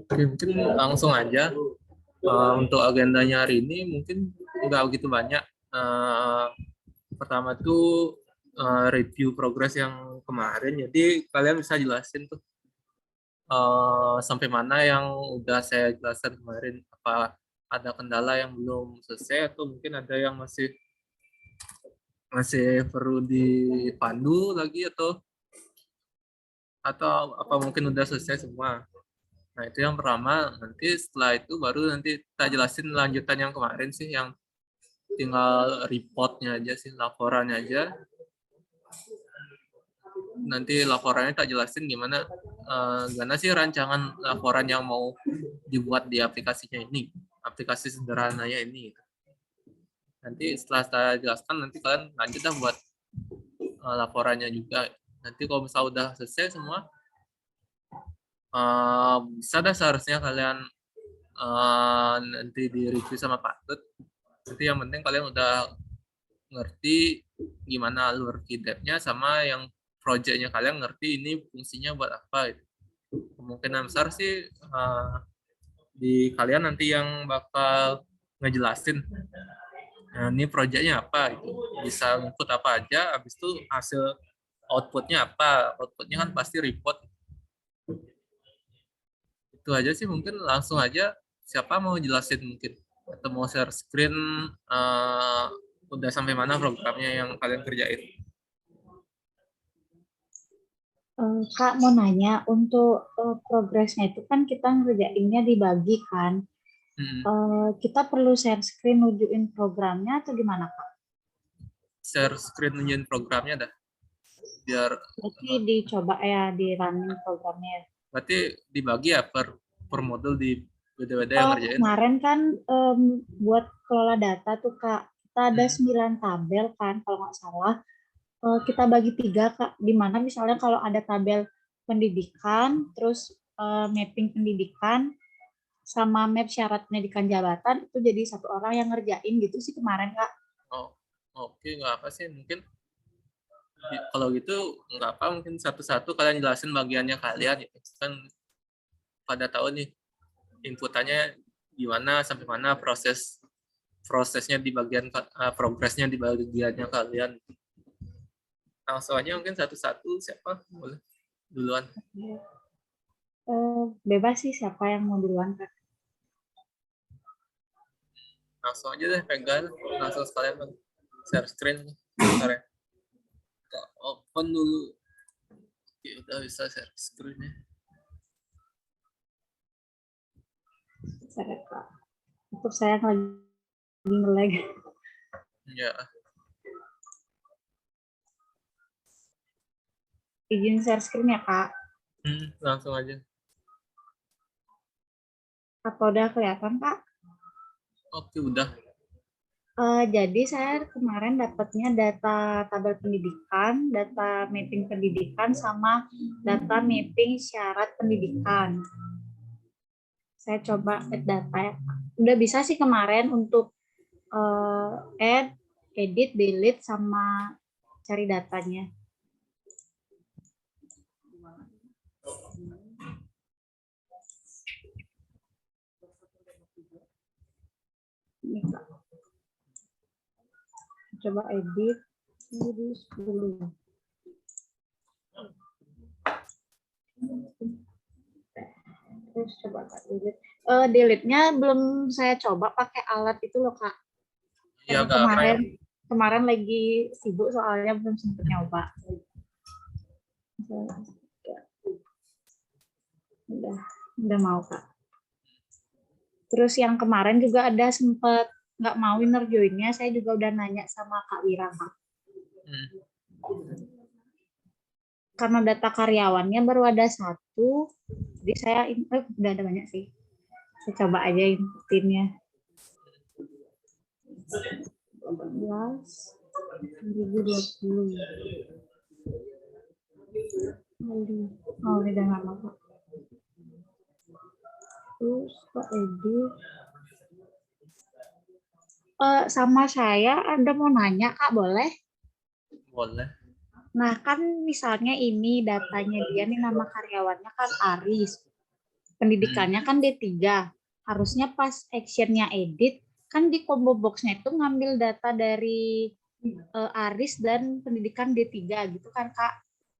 Oke, mungkin langsung aja. Untuk agendanya hari ini mungkin nggak begitu banyak. Pertama tuh review progres yang kemarin. Jadi kalian bisa jelasin tuh sampai mana yang udah saya jelaskan kemarin. Apa ada kendala yang belum selesai atau mungkin ada yang masih masih perlu dipandu lagi atau apa mungkin udah selesai semua. Nah, itu yang pertama. Nanti setelah itu baru nanti kita jelasin lanjutan yang kemarin sih, yang tinggal reportnya aja sih, laporannya aja. Nanti laporannya tak jelasin gimana sih rancangan laporan yang mau dibuat di aplikasinya ini, aplikasi sederhananya ini. Nanti setelah saya jelaskan, nanti kalian lanjut dah buat laporannya juga. Nanti kalau misalnya udah selesai semua, bisa dah seharusnya kalian nanti di review sama Pak Tut. Nanti yang penting kalian udah ngerti gimana alur kidapnya sama yang projectnya kalian ngerti ini fungsinya buat apa gitu. Kemungkinan besar sih di kalian nanti yang bakal ngejelasin nah, ini projectnya apa gitu. Bisa input apa aja, habis itu hasil outputnya apa. Outputnya kan pasti report. Itu aja sih, mungkin langsung aja siapa mau jelasin mungkin atau mau share screen udah sampai mana programnya yang kalian kerjain. Kak mau nanya, untuk progresnya itu kan kita ngerjainnya dibagi kan. Kita perlu share screen nunjukin programnya atau gimana Kak? Share screen nunjukin programnya dah. Biar Berarti dicoba ya di running programnya. berarti dibagi ya per modul di beda-beda yang ngerjain. Kemarin kan buat kelola data tuh Kak, kita ada 9 tabel kan kalau nggak salah. Kita bagi 3 Kak, di mana misalnya kalau ada tabel pendidikan, terus mapping pendidikan, sama map syarat pendidikan jabatan, itu jadi satu orang yang ngerjain gitu sih kemarin Kak. Oh, oke, nggak apa sih, mungkin kalau gitu nggak apa, mungkin satu-satu kalian jelasin bagiannya kalian gitu. Kan pada tahu nih inputannya gimana sampai mana prosesnya di bagian progresnya di bagiannya kalian. Langsung aja mungkin satu-satu, siapa boleh duluan. Bebas sih siapa yang mau duluan Kak. Langsung aja deh pegang, langsung sekalian share screen. Bentar ya, kita open dulu. Oke, udah bisa share screen-nya. Kak. Untuk saya lagi nge-lag. Ya. Izin share screen ya Kak. Langsung aja. Apa udah kelihatan Kak? Oke, udah. Jadi saya kemarin dapatnya data tabel pendidikan, data mapping pendidikan, sama data mapping syarat pendidikan. Saya coba add data ya. Udah bisa sih kemarin untuk add, edit, delete, sama cari datanya. Ini Kak. Coba edit dulu. Terus coba Kak delete. Delete-nya belum saya coba pakai alat itu loh Kak. Ya, kemarin lagi sibuk soalnya belum sempat nyoba. Udah mau Kak. Terus yang kemarin juga ada sempat nggak mau interviewnya, saya juga udah nanya sama Kak Wira Kak. Karena data karyawannya baru ada 1, jadi saya udah ada banyak sih. Saya coba aja inputinnya. 2020. Oh, udah nggak mau Pak. Terus Pak edit. Sama saya ada mau nanya Kak, boleh? Boleh. Nah kan misalnya ini datanya dia nih, nama karyawannya kan Aris. pendidikannya kan D3. Harusnya pas actionnya edit, kan di combo box-nya itu ngambil data dari Aris dan pendidikan D3 gitu kan, Kak.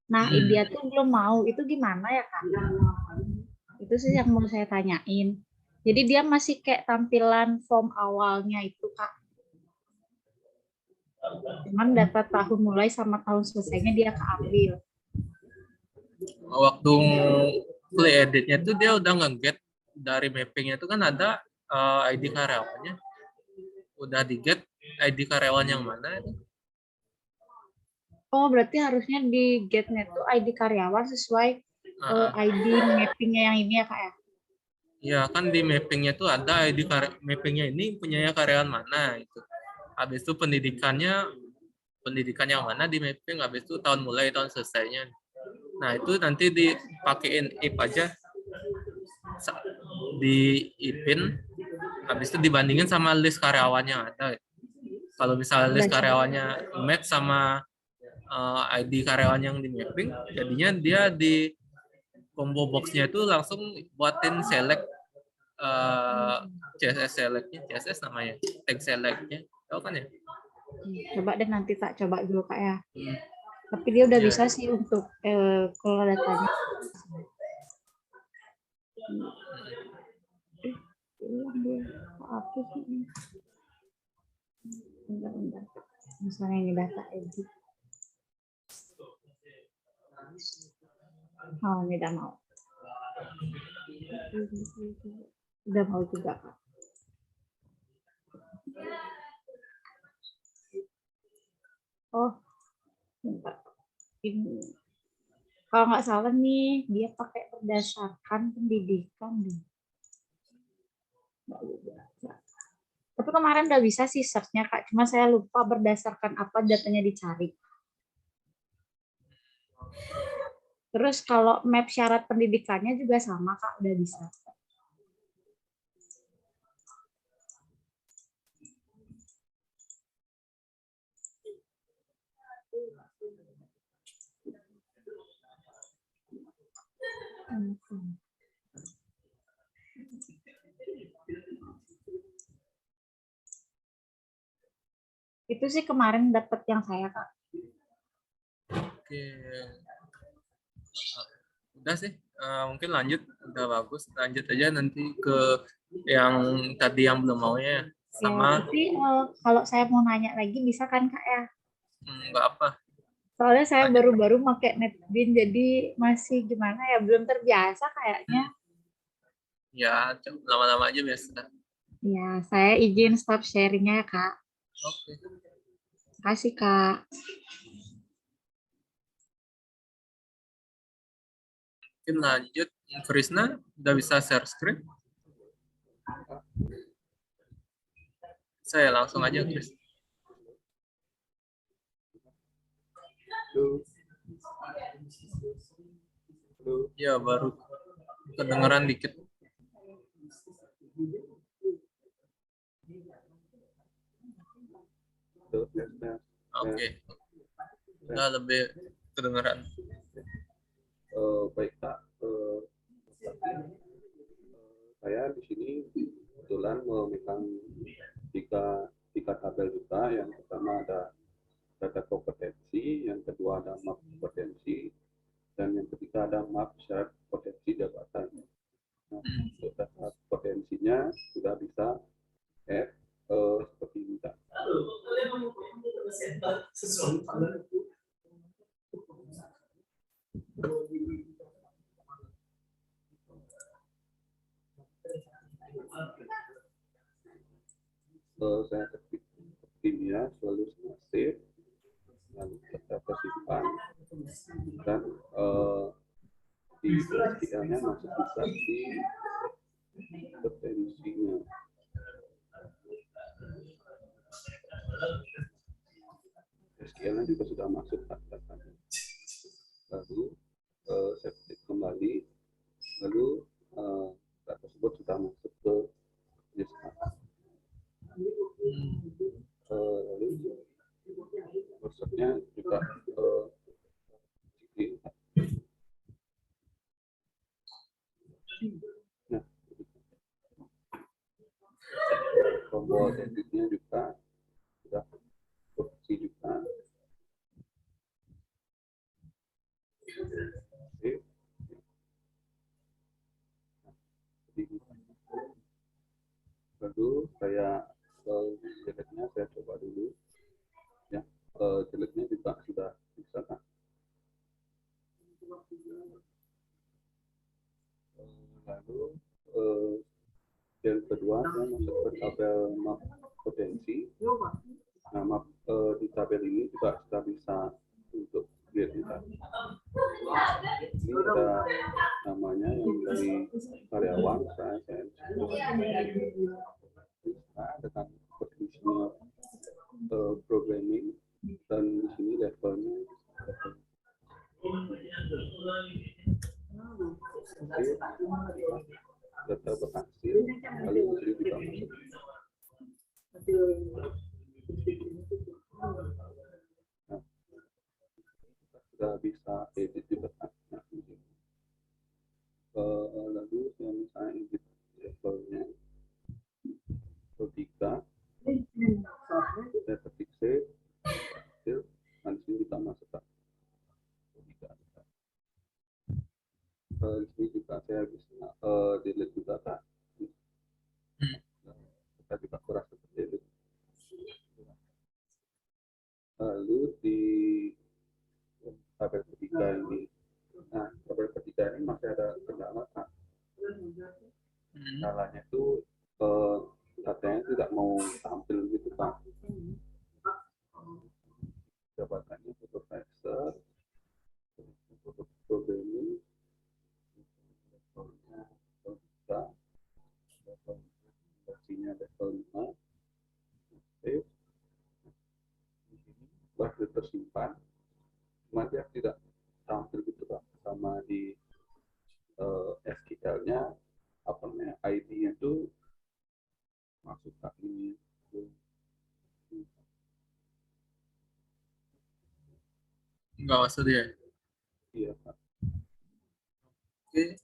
Nah, dia tuh belum mau. Itu gimana ya, Kak? Itu sih yang mau saya tanyain. Jadi dia masih kayak tampilan form awalnya itu, Kak. Cuman data tahun mulai sama tahun selesainya dia keambil. Waktu play editnya tuh dia udah nge-get dari mappingnya itu kan ada ID karyawannya. Udah di-get ID karyawan yang mana itu? Oh, berarti harusnya di get-nya tuh ID karyawan sesuai ID mappingnya yang ini ya, Kak ya? Ya kan di mappingnya tuh ada ID mappingnya ini punyanya karyawan mana itu. Habis itu pendidikan yang mana di mapping, habis itu tahun mulai tahun selesainya. Nah itu nanti dipakein if aja di ipin, habis itu dibandingin sama list karyawan yang ada. Kalau misalnya list karyawannya match sama ID karyawan yang di mapping, jadinya dia di combo boxnya itu langsung buatin select CSS selectnya, CSS namanya, tag selectnya, tahu kan ya? Coba deh nanti tak coba dulu, Kak ya. Tapi dia udah bisa sih untuk kalau datanya. Apa sih? Bentar. Misalnya ini data edit. Oh, ini udah mau. Udah mau juga, Kak. Oh, bentar. Ini. Kalau nggak salah nih, dia pakai berdasarkan pendidikan deh. Tapi kemarin udah bisa sih search-nya, Kak. Cuma saya lupa berdasarkan apa datanya dicari. Terus kalau map syarat pendidikannya juga sama, Kak. Udah bisa. Itu sih kemarin dapat yang saya, Kak. Oke. Udah sih, mungkin lanjut, udah bagus. Lanjut aja nanti ke yang tadi yang belum maunya. Sama, tapi kalau saya mau nanya lagi bisa kan, Kak ya? nggak apa. Soalnya saya baru-baru pakai NetBeans, jadi masih gimana ya, belum terbiasa kayaknya. Ya, lama-lama aja biasa. Ya, saya izin stop sharingnya ya, Kak. Oke. Terima kasih, Kak. Mungkin lanjut, Krisna udah bisa share screen? Saya langsung aja, Chris. Ya, baru kedengeran dikit. Oke. Udah lebih kedengeran. Baik, Pak. Saya di sini kebetulan memegang tiga tabel juga. Yang pertama ada data kompetensi, yang kedua ada map kompetensi, dan yang ketiga ada map syarat potensi jabatan. Nah, untuk data potensinya sudah bisa seperti ini. Saya ketik timnya selalu save, lalu kita simpan, dan di SQL-nya masuk juga di potensinya. SQL-nya juga sudah masuk datanya. Lalu saya ketik kembali, lalu data tersebut sudah masuk ke list. Lalu prosesnya juga tombol editnya juga sudah berfungsi juga. Oke. Lalu saya jeleknya saya coba dulu ya. Jeleknya juga sudah bisa kan. Lalu yang kedua saya masuk ke tabel map potensi. Nah, map di tabel ini juga sudah bisa untuk lihat kita. Ini ada namanya yang dari karyawan saya dengan posisinya programming dan di sini levelnya data berhasil, lalu di sini juga masuk. Nah, sudah bisa edit juga kan. Lalu saya misalnya edit levelnya tiga, saya ketik save, hasil, dan di sini kita masukkan. Di sini juga saya bisa delete juga kan. Kita juga kurang seperti itu. Lalu di tabel ketiga ini, nah tabel ketiga ini masih ada kendala kan. Kendalanya itu datanya tidak mau tampil gitu kan. Jabatannya supervisor, untuk programming, levelnya level 3, level versinya level 5, save. Sudah tersimpan, cuma dia tidak tampil gitu kan, sama di SQL-nya apa namanya ID-nya itu masuk ke ini. Nggak masuk dia. Iya Pak. Oke.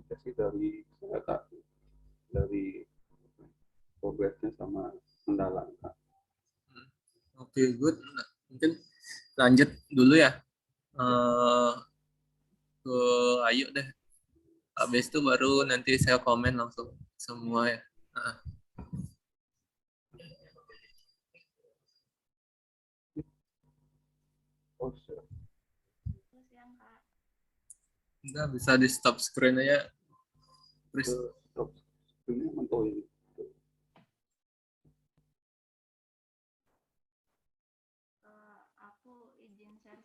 Itu sih dari saya Kak, dari progresnya sama kendala Kak. Oke, good. Nah, mungkin lanjut dulu ya ke Ayu deh. Habis itu baru nanti saya komen langsung semua ya. Nah. Oh, sure. Enggak, bisa di stop screen aja. Chris. Stop screen-nya mentok ini. Aku izin share.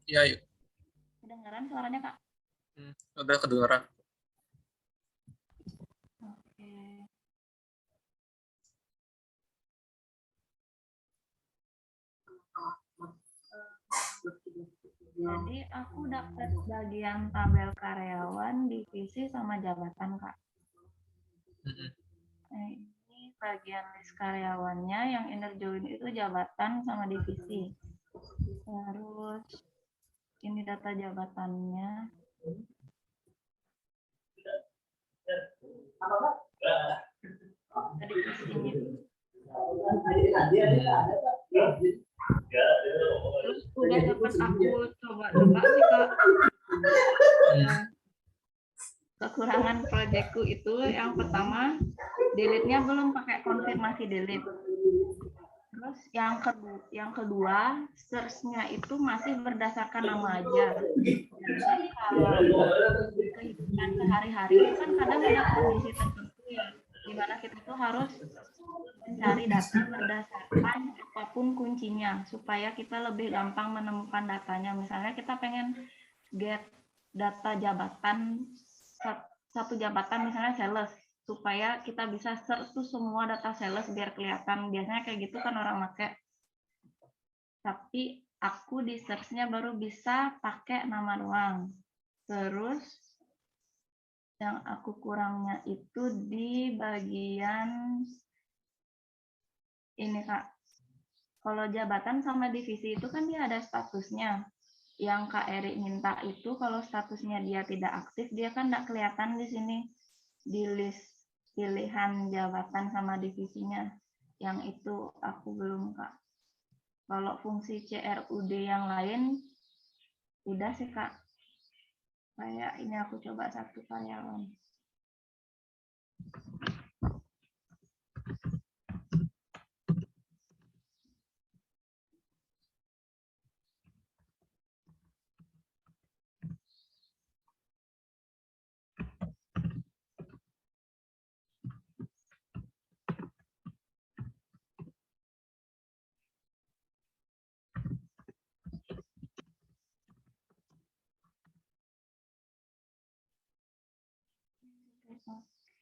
Iya, yuk. Kedengaran suaranya, Kak? Udah kedengeran. Oke. Jadi aku dapat bagian tabel karyawan, divisi, sama jabatan, Kak. Ini bagian list karyawannya, yang inner join itu jabatan sama divisi. Terus ini data jabatannya. Tadi divisinya. Terus udah dapat aku coba-coba sih Kak. Kekurangan proyekku itu yang pertama, delete-nya belum pakai konfirmasi delete. Terus yang kedua, search-nya itu masih berdasarkan nama aja. Jadi kalau kehidupan sehari-hari itu kan kadang ada kondisi tertentu ya, di mana kita tuh harus mencari data berdasarkan apapun kuncinya, supaya kita lebih gampang menemukan datanya. Misalnya kita pengen get data jabatan, satu jabatan misalnya sales, supaya kita bisa search tuh semua data sales biar kelihatan. Biasanya kayak gitu kan orang pakai. Tapi aku di search-nya baru bisa pakai nama doang. Terus yang aku kurangnya itu di bagian ini Kak. Kalau jabatan sama divisi itu kan dia ada statusnya. yang Kak Eri minta itu kalau statusnya dia tidak aktif, dia kan nggak kelihatan di sini di list pilihan jabatan sama divisinya. Yang itu aku belum, Kak. Kalau fungsi CRUD yang lain udah sih, Kak. Kayak ini aku coba 1 karyawan.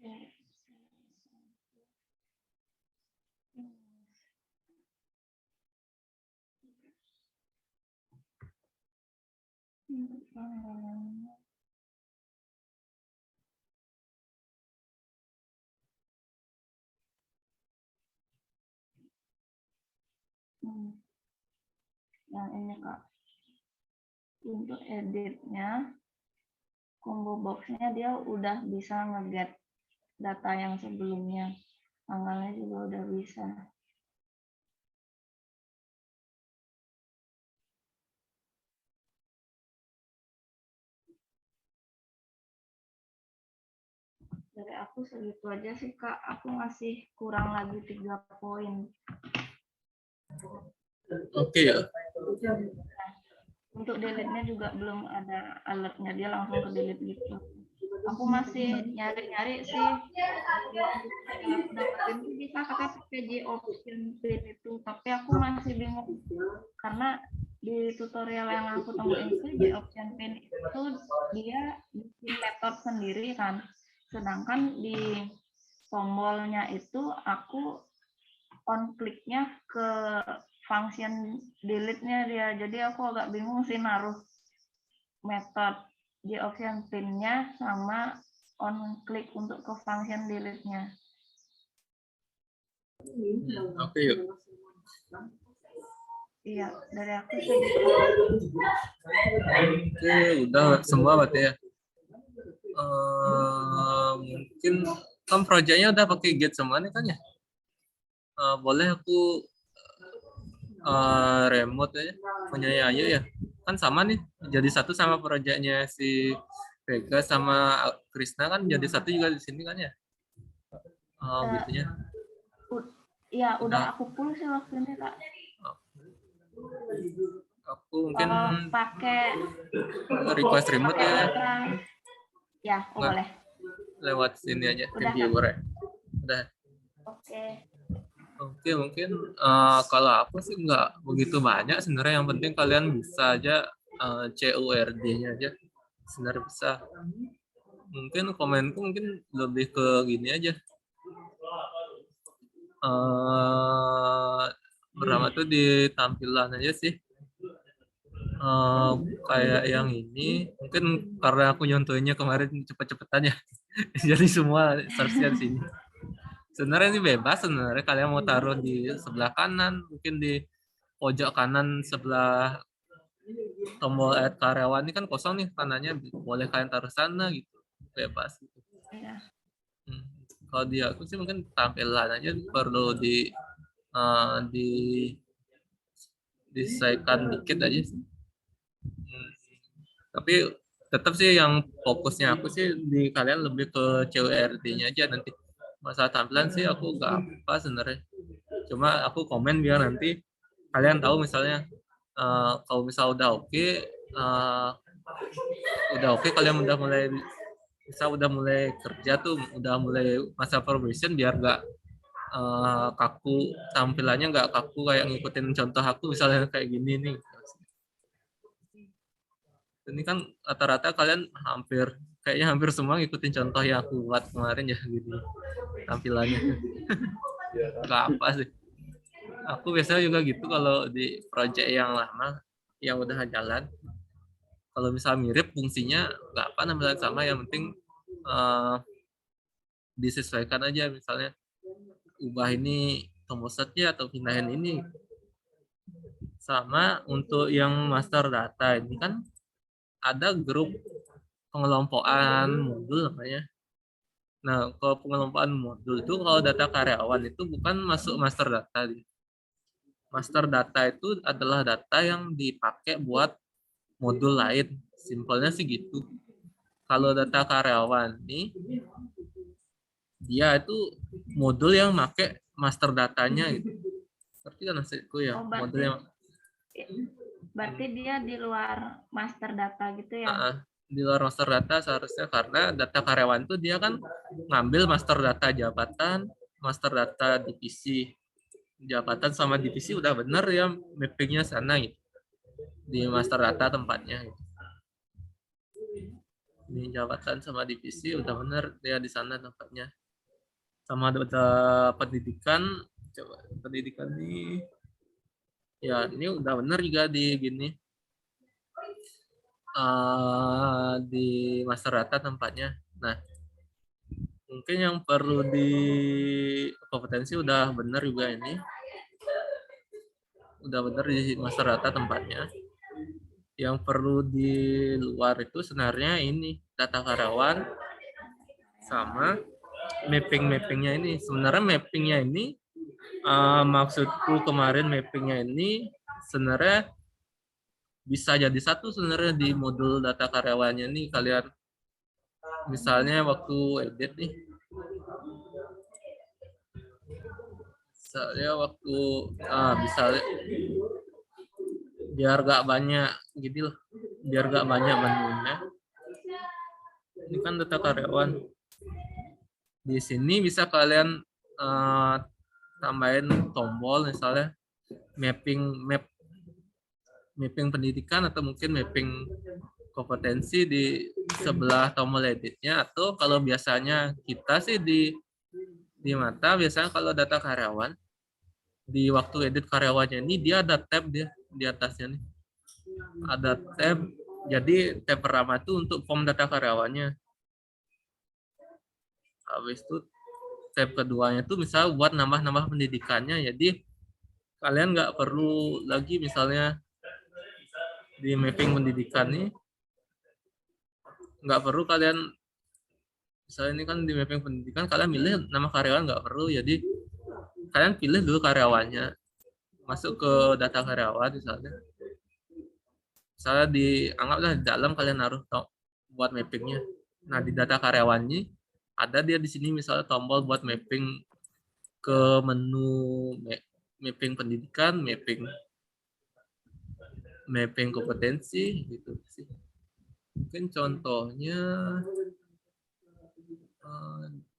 Oke. Yang ini, Kak. Untuk editnya, combo box-nya dia udah bisa nge-get data yang sebelumnya. Tanggalnya juga udah bisa. Dari aku segitu aja sih, Kak. Aku masih kurang lagi 3 poin. Oke ya. Untuk delete-nya juga belum ada alert-nya, dia langsung ke delete gitu. Aku masih nyari-nyari sih. Yang aku dapetin tuh bisa katanya pakai J option pin itu, tapi aku masih bingung karena di tutorial yang aku temuin itu J option pin itu dia bikin metode sendiri kan, sedangkan di tombolnya itu aku on kliknya ke function delete-nya dia, jadi aku agak bingung sih naruh metode J option pin-nya sama on klik untuk ke function delete-nya. Oke yuk. Iya, dari aku segitu. Oke, udah semua berarti ya. Mungkin kan proyeknya udah pakai Git semua nih kan ya. Boleh aku remote aja punya Ayu ya. Kan sama nih, jadi satu sama proyeknya si Vega sama Krisna kan jadi satu juga di sini kan ya. Gitunya. Iya, udah aku full sih waktu ini, Kak. Aku mungkin pakai request remote ya. Ya, boleh. Lewat sini aja, Udah, tim viewer ya. Udah. Oke, mungkin kalau aku sih nggak begitu banyak sebenarnya. Yang penting kalian bisa aja CURD-nya aja. Sebenarnya bisa. Mungkin komenku mungkin lebih ke gini aja. Berapa tuh di tampilan aja sih. Kayak yang ini mungkin karena aku nyontoinnya kemarin cepet-cepetan ya. Jadi semua search-nya di sini. Sebenarnya ini bebas sebenarnya, kalian mau taruh di sebelah kanan, mungkin di pojok kanan sebelah tombol add karyawan ini kan kosong nih kanannya, boleh kalian taruh sana gitu, bebas gitu. Kalau di aku sih mungkin tampilan aja perlu disesuaikan dikit aja sih. Tapi tetap sih yang fokusnya aku sih di kalian lebih ke CURD-nya aja nanti. Masalah tampilan sih aku nggak apa sebenarnya. Cuma aku komen biar nanti kalian tahu misalnya kalau misal udah oke, kalian udah mulai kerja tuh, udah mulai masa probation biar nggak kaku tampilannya, nggak kaku kayak ngikutin contoh aku misalnya kayak gini nih. Ini kan rata-rata kalian kayaknya hampir semua ngikutin contoh yang aku buat kemarin ya gitu tampilannya. Nggak apa sih. Aku biasanya juga gitu kalau di project yang lama yang udah jalan. Kalau misal mirip fungsinya nggak apa namanya sama, yang penting disesuaikan aja, misalnya ubah ini tombol setnya atau pindahin ini Sama untuk yang master data ini kan ada grup pengelompokan modul namanya. Nah, kalau pengelompokan modul itu kalau data karyawan itu bukan masuk master data. Master data itu adalah data yang dipakai buat modul lain. Simpelnya sih gitu. Kalau data karyawan ini dia itu modul yang pakai master datanya gitu. Ngerti kan maksudku ya? Oh, Modul yang berarti dia di luar master data gitu ya? di luar master data seharusnya, karena data karyawan itu dia kan ngambil master data jabatan, master data divisi. Jabatan sama divisi udah bener ya mappingnya sana gitu. Di master data tempatnya gitu. Di jabatan sama divisi udah bener dia di sana tempatnya. Sama data pendidikan, coba pendidikan nih. Ya, ini udah bener juga di gini. Di master data tempatnya. Nah, mungkin yang perlu di kompetensi udah bener juga ini. Udah bener di master data tempatnya. Yang perlu di luar itu sebenarnya ini data karyawan sama mappingnya ini. Sebenarnya mappingnya ini maksudku kemarin mappingnya ini sebenarnya bisa jadi satu sebenarnya di modul data karyawannya nih. Kalian misalnya waktu edit nih, misalnya waktu misalnya biar gak banyak gitu loh, biar gak banyak menunya. Ini kan data karyawan. Di sini bisa kalian tambahin tombol misalnya mapping pendidikan atau mungkin mapping kompetensi di sebelah tombol editnya, atau kalau biasanya kita sih di mata biasanya kalau data karyawan di waktu edit karyawannya ini dia ada tab dia di atasnya nih. Ada tab. Jadi tab pertama itu untuk form data karyawannya. Habis itu tab keduanya itu misalnya buat nambah-nambah pendidikannya. Jadi kalian nggak perlu lagi misalnya di mapping pendidikan nih, nggak perlu kalian misalnya ini kan di mapping pendidikan kalian pilih nama karyawan nggak perlu. Jadi kalian pilih dulu karyawannya, masuk ke data karyawan misalnya dianggaplah di dalam kalian naruh buat mappingnya. Nah, di data karyawannya ada dia di sini misalnya tombol buat mapping ke menu mapping pendidikan, mapping kompetensi gitu sih. Mungkin contohnya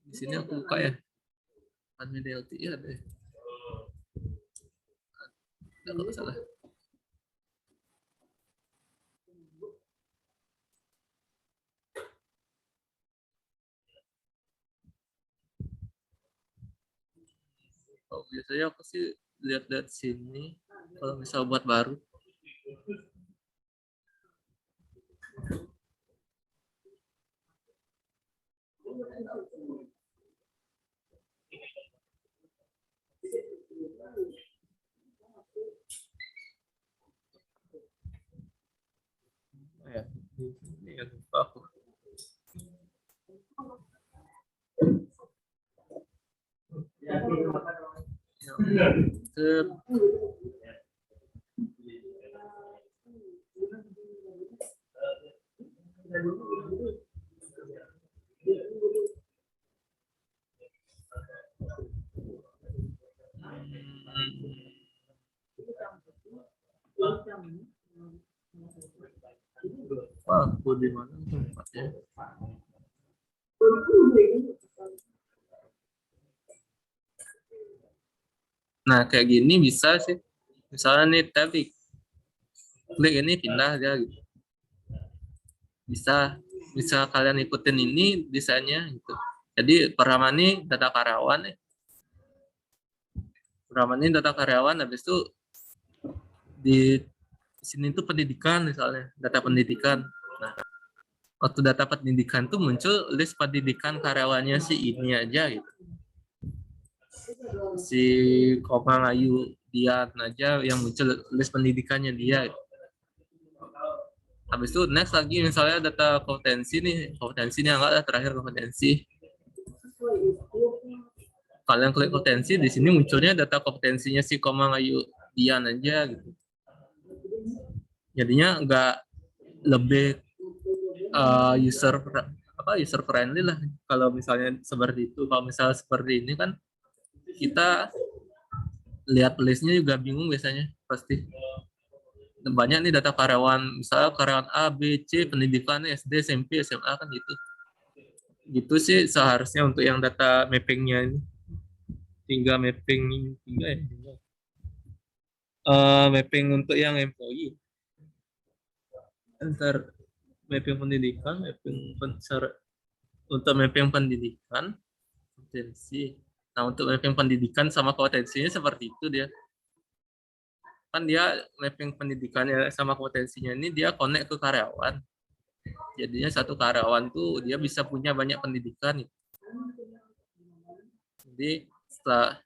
di sini aku buka ya. Admin DLTI ada. Kalau nggak salah. Oh, biasanya aku sih lihat-lihat sini kalau misal buat baru. Ya, ini yang lupa aku. Aku di mana tempatnya? Nah, kayak gini bisa sih. Misalnya nih tab klik ini pindah aja gitu. Bisa kalian ikutin ini desainnya gitu. Jadi pertama nih data karyawan nih. Pertama nih data karyawan, habis itu di sini tuh pendidikan misalnya, data pendidikan. Nah, waktu data pendidikan tuh muncul list pendidikan karyawannya si ini aja gitu. Si Komang Ayu Dian aja yang muncul list pendidikannya dia. Habis itu next lagi misalnya data kompetensi nih, kompetensinya enggak lah, terakhir kompetensi. Kalian klik kompetensi, di sini munculnya data kompetensinya si Komang, Ayu, Dian aja gitu. Jadinya enggak lebih user friendly lah kalau misalnya seperti itu. Kalau misalnya seperti ini kan kita lihat listnya juga bingung biasanya, pasti banyak nih data karyawan, misalnya karyawan A, B, C, pendidikannya SD, SMP, SMA kan gitu. Gitu sih seharusnya untuk yang data mappingnya ini. Tinggal mapping mapping untuk yang employee. Ntar mapping pendidikan, untuk mapping pendidikan, kompetensi. Nah, untuk mapping pendidikan sama kompetensinya seperti itu dia. Kan dia mapping pendidikannya sama kompetensinya ini dia connect ke karyawan. Jadinya satu karyawan tuh dia bisa punya banyak pendidikan. Jadi setelah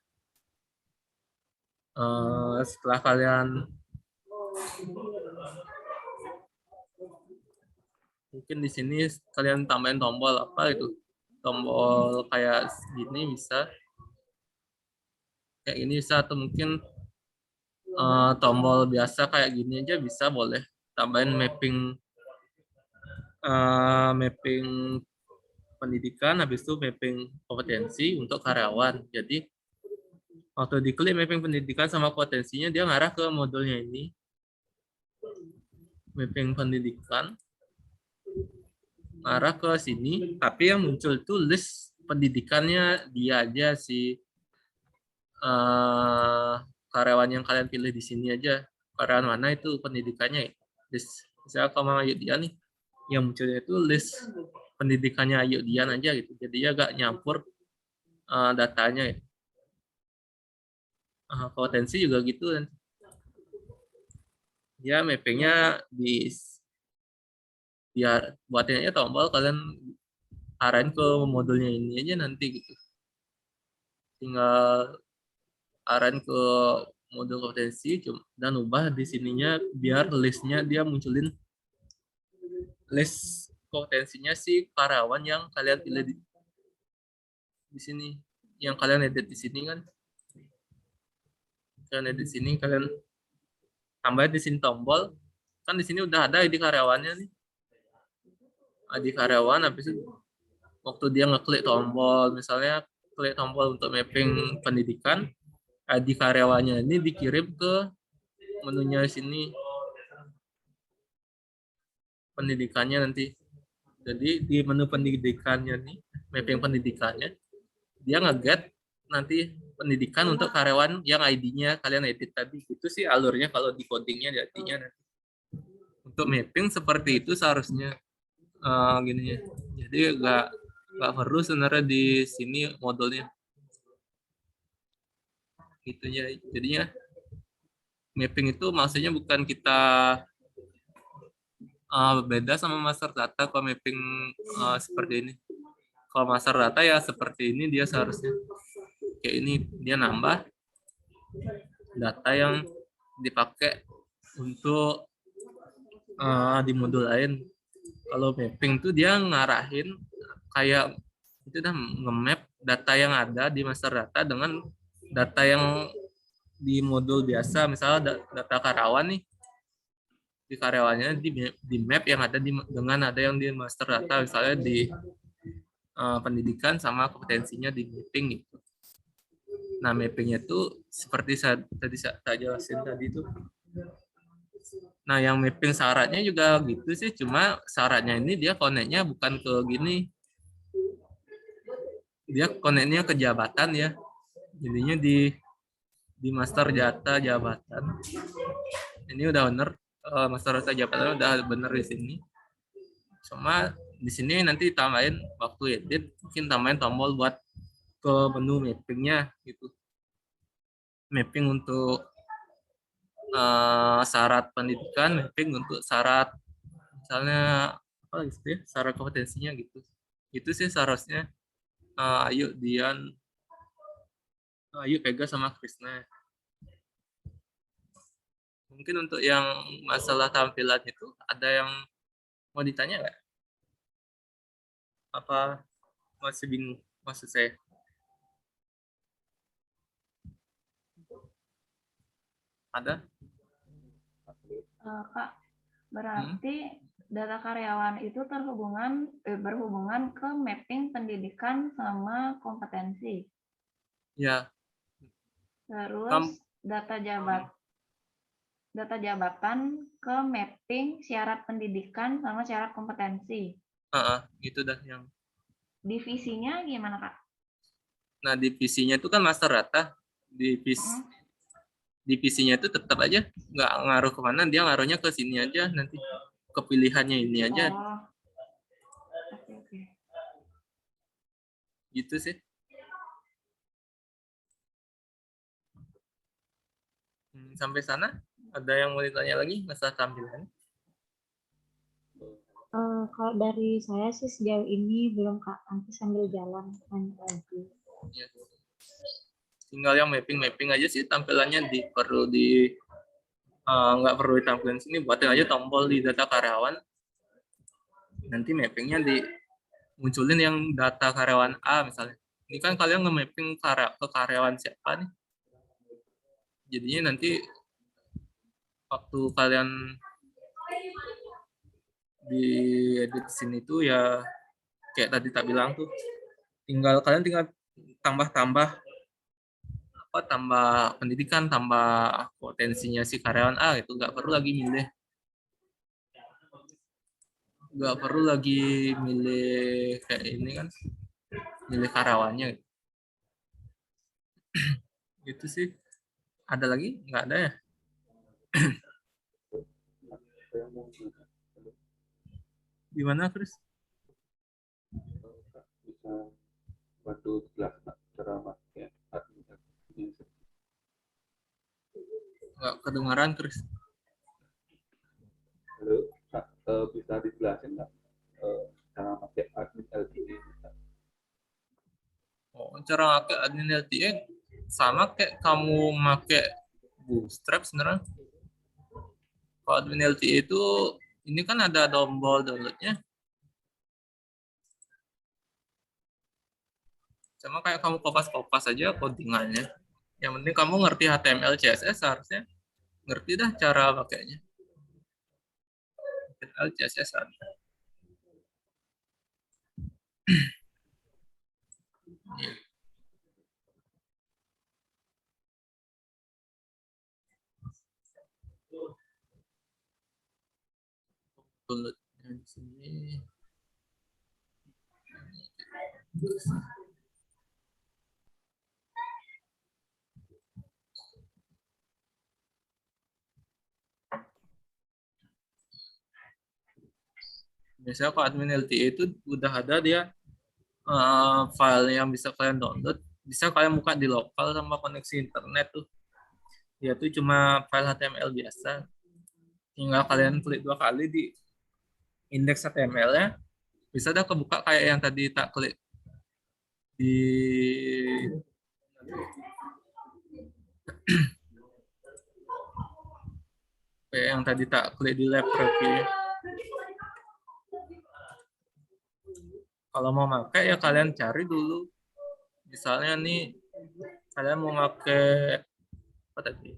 kalian mungkin di sini kalian tambahin tombol apa itu, tombol kayak gini bisa, kayak ini bisa, atau mungkin tombol biasa kayak gini aja bisa, boleh tambahin mapping pendidikan, habis itu mapping kompetensi untuk karyawan. Jadi waktu diklik mapping pendidikan sama kompetensinya dia ngarah ke modulnya ini, mapping pendidikan ngarah ke sini, tapi yang muncul tuh list pendidikannya dia aja, si karyawan yang kalian pilih di sini aja, karyawan mana itu pendidikannya. List misalnya kalau Ayu Dian nih, yang munculnya itu list pendidikannya Ayu Dian aja gitu, jadi ya gak nyampur datanya ya. Kompetensi juga gitu kan, ya mappingnya biar buatin aja tombol, kalian arahin ke modulnya ini aja nanti gitu, tinggal arahin ke modul kompetensi dan ubah di sininya biar listnya dia munculin list kompetensinya si karyawan yang kalian pilih di sini, yang kalian edit di sini kan, kalian edit di sini, kalian tambahin di sini tombol, kan di sini udah ada ID karyawannya nih, ID karyawan. Habis itu waktu dia ngeklik tombol, misalnya klik tombol untuk mapping pendidikan, ID karyawannya ini dikirim ke menunya sini, pendidikannya nanti. Jadi di menu pendidikannya nih, mapping pendidikannya, dia nge-get nanti pendidikan untuk karyawan yang ID-nya kalian edit tadi. Itu sih alurnya kalau di codingnya, jadinya nanti. Untuk mapping seperti itu seharusnya gini ya. Jadi nggak perlu sebenarnya di sini modulnya. Gitu ya. Jadinya mapping itu maksudnya bukan kita beda sama master data. Kalau mapping seperti ini, kalau master data ya seperti ini, dia seharusnya kayak ini, dia nambah data yang dipakai untuk di modul lain. Kalau mapping tuh dia ngarahin kayak itu dah, nge-map data yang ada di master data dengan data yang di modul biasa. Misalnya data karyawan nih, di karyawannya di map yang ada dengan ada yang di master data, misalnya di pendidikan sama kompetensinya di mapping gitu. Nah, mappingnya tuh seperti tadi saya jelasin tadi tuh. Nah, yang mapping syaratnya juga gitu sih, cuma syaratnya ini dia connect-nya bukan ke gini, dia connect-nya ke jabatan ya. Jadinya di master data jabatan. Ini udah bener, master data jabatan udah bener di sini. Cuma di sini nanti tambahin waktu edit, mungkin tambahin tombol buat ke menu mappingnya gitu. Mapping untuk syarat pendidikan, mapping untuk syarat misalnya apa lagi sih, syarat kompetensinya gitu. Itu sih seharusnya Ayu, Dian, Ayu, Pega sama Krisna. Mungkin untuk yang masalah tampilan itu ada yang mau ditanya nggak? Apa masih bingung maksud saya? Ada? Kak, berarti data karyawan itu berhubungan ke mapping pendidikan sama kompetensi. Ya, Terus data jabatan ke mapping syarat pendidikan sama syarat kompetensi. gitu dah yang. Divisinya gimana, Kak? Nah, divisinya itu kan master data. Divisinya itu tetap aja nggak ngaruh kemana, dia ngaruhnya ke sini aja nanti, kepilihannya ini aja. Oh. Oke. Gitu sih. Sampai sana ada yang mau ditanya lagi masalah tampilan? Kalau dari saya sih sejauh ini belum, Kak. Nanti sambil jalan tanya lagi. Ya. Tinggal yang mapping aja sih tampilannya nggak perlu ditampilkan sini, buatin aja tombol di data karyawan, nanti mappingnya munculin yang data karyawan A misalnya. Ini kan kalian nge-mapping ke karyawan siapa nih, jadinya nanti waktu kalian di edit sini tuh ya kayak tadi tak bilang tuh, kalian tinggal tambah pendidikan, tambah potensinya si karyawan A itu, nggak perlu lagi milih kayak ini kan, milih karyawannya gitu sih. Ada lagi? Nggak ada ya? Gimana, Chris? Bisa bantu jelas cara pakai admin. Nggak kedengaran, Chris. Halo, Kak, bisa dijelasin nggak cara pakai admin LTE? Cara pakai admin LTE sama kayak kamu pakai Bootstrap sebenarnya. Kalau admin LTE itu, ini kan ada tombol downloadnya. Sama kayak kamu kopas aja codingannya. Yang penting kamu ngerti HTML, CSS, harusnya ngerti dah cara pakainya. HTML, CSS ada. Downloadnya di sini. Biasanya kalau admin LTE itu udah ada dia file yang bisa kalian download, bisa kalian buka di lokal sama koneksi internet tuh. Dia tuh cuma file HTML biasa. Tinggal kalian klik 2 kali di indeks HTML-nya, bisa dah kebuka kayak yang tadi tak klik di kayak yang tadi tak klik di lab review. Kalau mau pakai ya kalian cari dulu. Misalnya nih kalian mau pakai apa tadi?